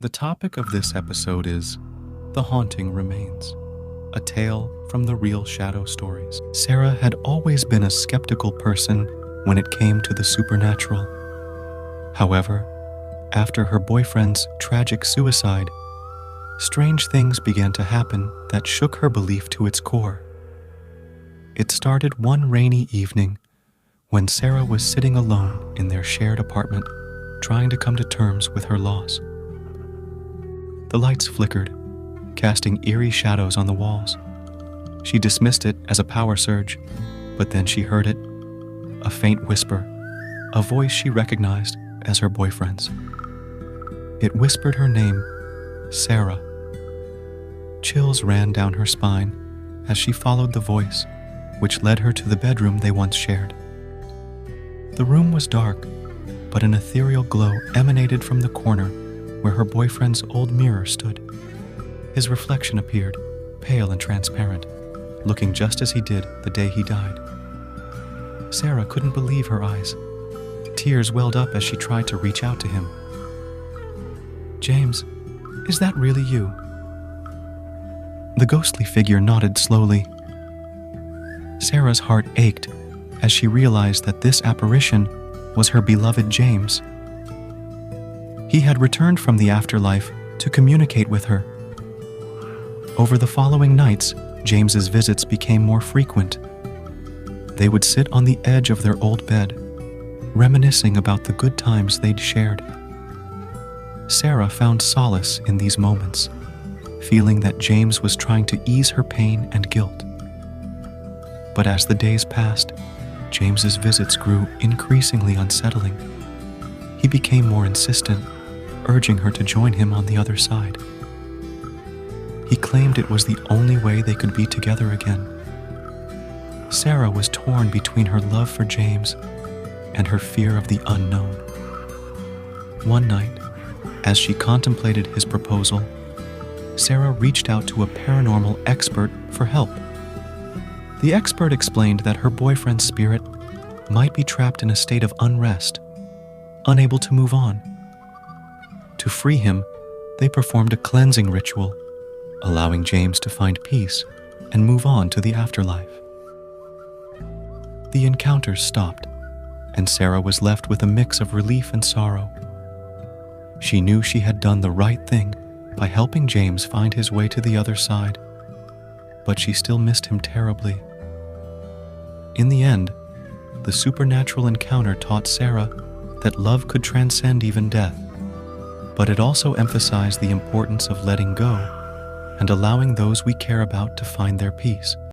The topic of this episode is The Haunting Remains, a tale from the real shadow stories. Sarah had always been a skeptical person when it came to the supernatural. However, after her boyfriend's tragic suicide, strange things began to happen that shook her belief to its core. It started one rainy evening when Sarah was sitting alone in their shared apartment, trying to come to terms with her loss. The lights flickered, casting eerie shadows on the walls. She dismissed it as a power surge, but then she heard it, a faint whisper, a voice she recognized as her boyfriend's. It whispered her name, Sarah. Chills ran down her spine as she followed the voice, which led her to the bedroom they once shared. The room was dark, but an ethereal glow emanated from the corner where her boyfriend's old mirror stood. His reflection appeared, pale and transparent, looking just as he did the day he died. Sarah couldn't believe her eyes. Tears welled up as she tried to reach out to him. "James, is that really you?" The ghostly figure nodded slowly. Sarah's heart ached as she realized that this apparition was her beloved James. He had returned from the afterlife to communicate with her. Over the following nights, James's visits became more frequent. They would sit on the edge of their old bed, reminiscing about the good times they'd shared. Sarah found solace in these moments, feeling that James was trying to ease her pain and guilt. But as the days passed, James's visits grew increasingly unsettling. He became more insistent, urging her to join him on the other side. He claimed it was the only way they could be together again. Sarah was torn between her love for James and her fear of the unknown. One night, as she contemplated his proposal, Sarah reached out to a paranormal expert for help. The expert explained that her boyfriend's spirit might be trapped in a state of unrest, unable to move on. To free him, they performed a cleansing ritual, allowing James to find peace and move on to the afterlife. The encounters stopped, and Sarah was left with a mix of relief and sorrow. She knew she had done the right thing by helping James find his way to the other side, but she still missed him terribly. In the end, the supernatural encounter taught Sarah that love could transcend even death, but it also emphasized the importance of letting go and allowing those we care about to find their peace.